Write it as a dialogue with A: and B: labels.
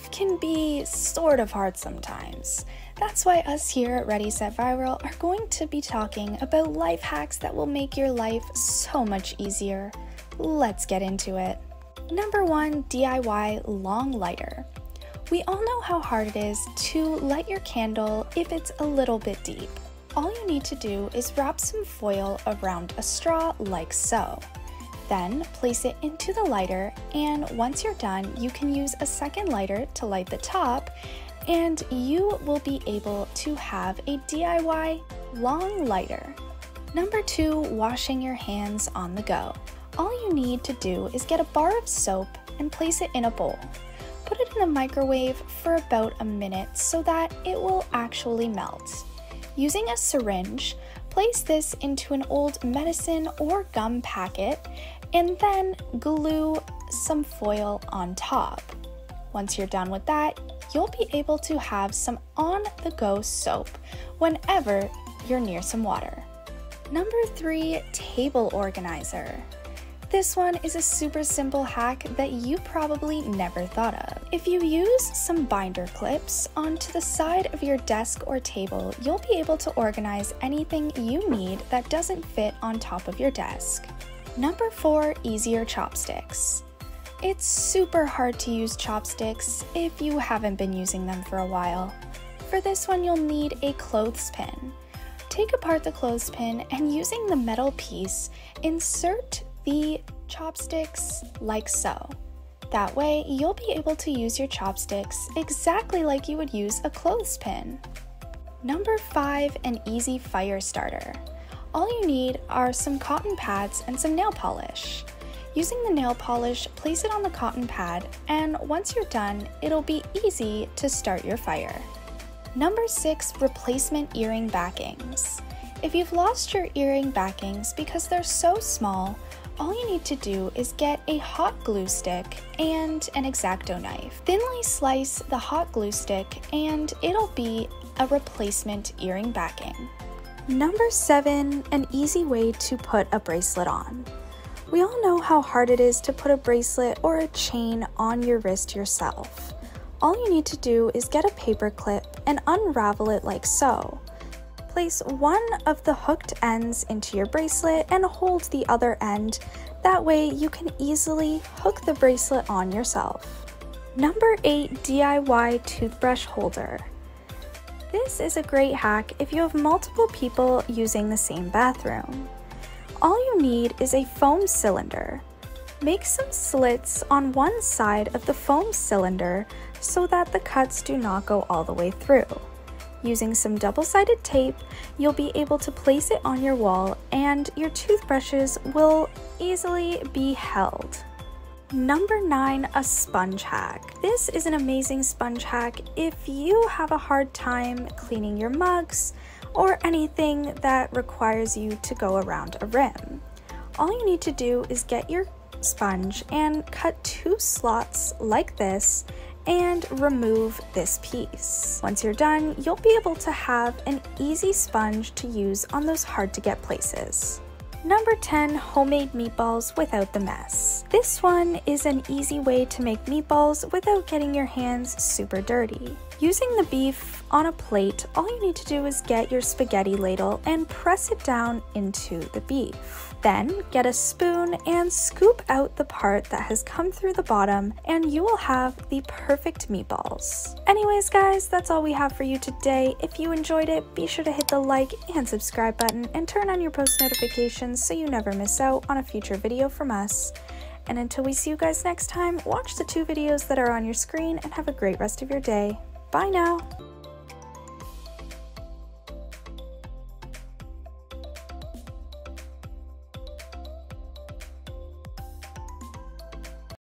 A: life can be sort of hard sometimes. That's why us here at Ready Set Viral are going to be talking about life hacks that will make your life so much easier. Let's get into it. Number 1, DIY long lighter. We all know how hard it is to light your candle if it's a little bit deep. All you need to do is wrap some foil around a straw like so. Then place it into the lighter, and once you're done, you can use a second lighter to light the top, and you will be able to have a DIY long lighter. Number 2, washing your hands on the go. All you need to do is get a bar of soap and place it in a bowl. Put it in the microwave for about a minute so that it will actually melt. Using a syringe, place this into an old medicine or gum packet and then glue some foil on top. Once you're done with that, you'll be able to have some on-the-go soap whenever you're near some water. Number 3, table organizer. This one is a super simple hack that you probably never thought of. If you use some binder clips onto the side of your desk or table, you'll be able to organize anything you need that doesn't fit on top of your desk. Number 4, easier chopsticks. It's super hard to use chopsticks if you haven't been using them for a while. For this one, you'll need a clothespin. Take apart the clothespin and using the metal piece, insert the chopsticks like so. That way, you'll be able to use your chopsticks exactly like you would use a clothespin. Number 5, an easy fire starter. All you need are some cotton pads and some nail polish. Using the nail polish, place it on the cotton pad, and once you're done, it'll be easy to start your fire. Number 6, replacement earring backings. If you've lost your earring backings because they're so small, all you need to do is get a hot glue stick and an X-Acto knife. Thinly slice the hot glue stick and it'll be a replacement earring backing. Number 7, an easy way to put a bracelet on. We all know how hard it is to put a bracelet or a chain on your wrist yourself. All you need to do is get a paper clip and unravel it like so. Place one of the hooked ends into your bracelet and hold the other end. That way you can easily hook the bracelet on yourself. Number 8, DIY toothbrush holder. This is a great hack if you have multiple people using the same bathroom. All you need is a foam cylinder. Make some slits on one side of the foam cylinder so that the cuts do not go all the way through. Using some double-sided tape, you'll be able to place it on your wall and your toothbrushes will easily be held. Number 9, a sponge hack. This is an amazing sponge hack if you have a hard time cleaning your mugs or anything that requires you to go around a rim. All you need to do is get your sponge and cut 2 slots like this and remove this piece. Once you're done, you'll be able to have an easy sponge to use on those hard to get places. Number 10, homemade meatballs without the mess. This one is an easy way to make meatballs without getting your hands super dirty. Using the beef on a plate, all you need to do is get your spaghetti ladle and press it down into the beef. Then get a spoon and scoop out the part that has come through the bottom and you will have the perfect meatballs. Anyways guys, that's all we have for you today. If you enjoyed it, be sure to hit the like and subscribe button and turn on your post notifications so you never miss out on a future video from us. And until we see you guys next time, watch the 2 videos that are on your screen and have a great rest of your day. Bye now!